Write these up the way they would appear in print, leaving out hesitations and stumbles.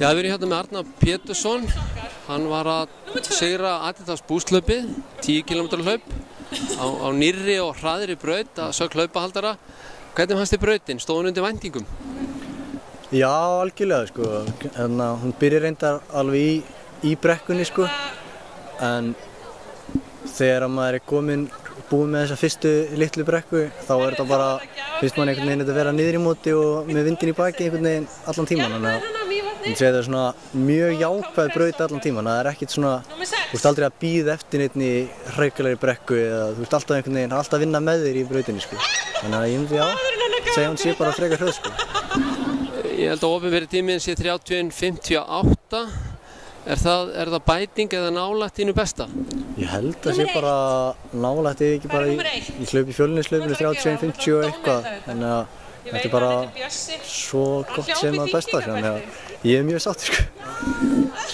Já, við erum hérna með Arnar Pétursson. Hann var að sigra Adidas Boost-hlaupið, 10 km hlaup, á nýrri og hraðri braut að sögn hlaupahaldara. Hvernig fannst þér brautin? Stóð hún undir væntingum? Já, algjörlega sko. Hún byrjar reyndar alveg í brekkunni sko. En þegar maður búinn með þessa fyrstu litlu brekku, þá þetta bara, finnst mann einhvern veginn að vera niður í móti og með vindin í baki einhvern veginn allan tíman. Þannig að það er svona mjög jákvæð braut allan tíman. Það er ekkert svona, þú ert aldrei að bíða eftir neitt í hrikalegri brekku eða þú ert alltaf einhvern veginn, alltaf að vinna með þér í brautinni sko. Þannig að ég myndi segja hún sé bara frekar hröð sko. Ég held að opinberi tíminn sé 31:58. Er það bæting eða nálægt þínu besta? Ég held að sé bara nálægt, eða ekki bara ég hlaup í fjölnislaupinu 31:50 og eitthvað. Þannig að þetta er bara svo gott sem að besta, þannig að ég er mjög sáttur sko.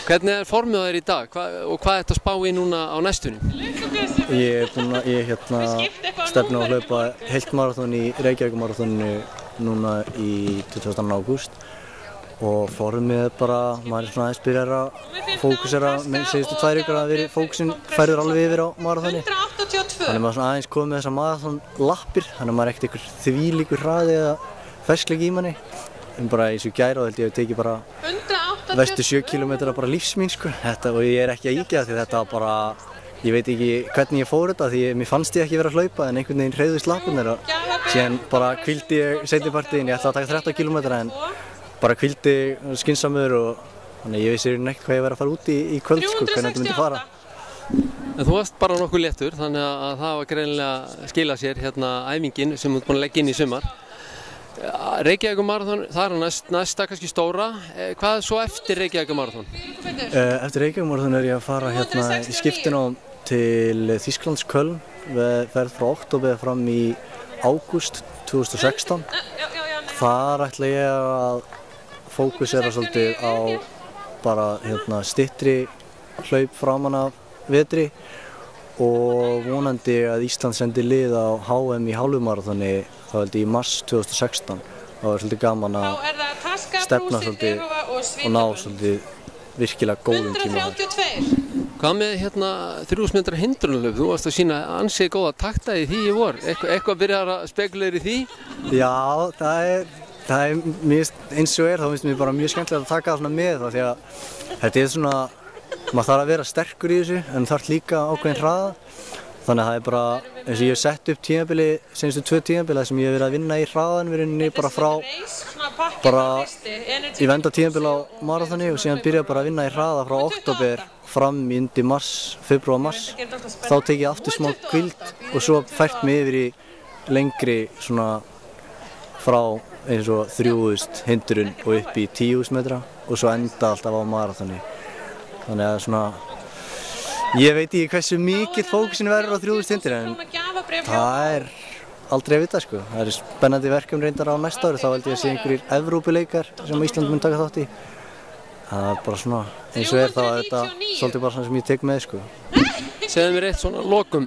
Hvernig er formið á þér í dag og hvað ertu að spá í núna á næstunni? Ég stefni á að hlaupa heilt maraþon í Reykjavíkurmaraþoninu núna í 22. ágúst. Og formið er bara, maður er svona aðeins byrjar að fókusera, síðustu 2 vikur að fókusin færður alveg yfir á maraþoni. Þannig að maður svona aðeins komið með þessar maraþonlappir, þannig að maður er ekkert einhver þvílíkur hraði eða ferskleiki í manni. En bara eins og í gær og held ég að tekið bara verstu 7 km bara lífsmín sko. Og ég er ekki að ýkja því þetta var bara, ég veit ekki hvernig ég fór þetta því mér fannst ég ekki vera að hlaupa en einhvern veginn hreyfðust lappirnar og síðan bara hvíldi ég seinni partíinn, ég ætlaði að taka 13 km en bara hvíldi skynsamur og þannig ég vissi ekkert hvað ég væri að fara út í kvöld sko, hvernig þetta myndi fara. En þú varst bara nokkuð léttur, þannig að það var greinilega skilað sér hérna æfingin sem þú ert búinn að leggja inn í sumar. Reykjavíkurmaraþon, það er næsta kannski stóra. Hvað er svo eftir Reykjavíkurmaraþon? Eftir Reykjavíkurmaraþon er ég að fara hérna í skiptinám til Þýskalands Köln. Við ferð frá október fram í ágúst 2016. Þar ætla ég að fókusera svolítið á bara styttri hlaup framan af vetri og vonandi að Ísland sendi lið á HM í hálfumaraþoni þá held ég í mars 2016. Það var svolítið gaman að stefna svolítið og ná svolítið virkilega góðum tíma þar. Hvað með 3000 metra hindrunarhlaup? Þú varst að sýna ansið góða takta í því í vor. Eitthvað byrjar að spekulera í því? Já, það er eins og þá finnst mér bara mjög skemmtilegt að taka það svona með það því að þetta er svona, maður þarf að vera sterkur í þessu en þarf líka ákveðin hraða. Þannig að það er bara, eins og ég hef sett upp tímabili, senastu 2 tímabili þar sem ég hef verið að vinna í hraðanvirinni ég venda tímabili á maraþoni og síðan byrja bara að vinna í hraða frá október fram í undir febrúar-mars. Þá tek ég aftur smá hvíld og svo fært mig yfir í lengri svona frá eins og 3000 hindrun og upp í 10.000 metra og svo enda alltaf á maraþoni. Þannig að svona, ég veit ekki hversu mikið fókusin verður á 3000 hindrun en það er aldrei að vita sko. Það er spennandi verkefni reyndar á næsta ári, þá held ég að sé einhverjir Evrópuleikar sem Ísland mun taka þátt í. Það er bara svona, eins og þá er þetta svolítið bara svona sem ég tek með sko. Segðu mér eitt svona lokum,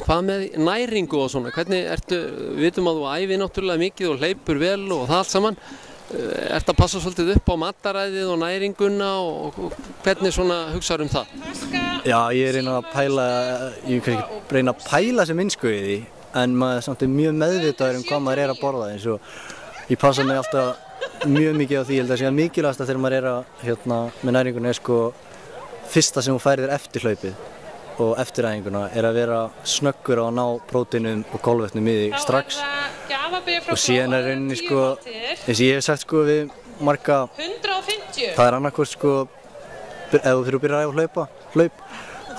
hvað með næringu og svona, við vitum að þú æfir náttúrulega mikið og hleypur vel og það allt saman. Ertu að passa svolítið upp á mataræðið og næringuna og hvernig svona hugsaður það? Já, ég reyna að pæla sem innsku í því, en maður samt mjög meðvitaður hvað maður er að borða eins og ég passa mig alltaf mjög mikið á því, ég held að það sé mikilvægast þegar maður er með næringuna sko fyrsta sem þú færir eftir hlaupið og eftir æfinguna er að vera snöggur á að ná próteinum og kolvetnum í því strax og síðan er rauninni sko, eins og ég hef sagt sko við marga, það er annarkvort sko, ef þú fyrir að byrja að æfa hlaup,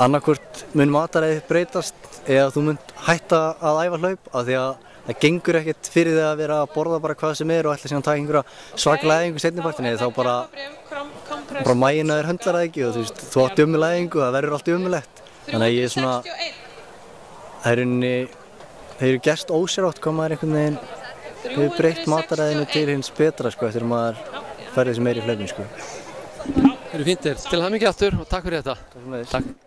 annarkvort mun mataræðið breytast eða þú munt hætta að æfa hlaup af því að það gengur ekkert fyrir þig að vera að borða bara hvað sem er og ætla síðan að taka einhverja svakalega æfingu seinnipartinni þá bara maginn að þér höndlar það ekki og þú átt ömurlega æfingu og það verður allt ömurlegt. Þannig að ég er svona, það er rauninni, þeir eru gerst ósjátt hvað maður einhvern veginn hefur breytt mataræðinu til hins betra sko eftir að maður færði þessi meiri hlaupin sko. Það eru fínt þér, til hamingju aftur og takk fyrir þetta. Takk fyrir mig.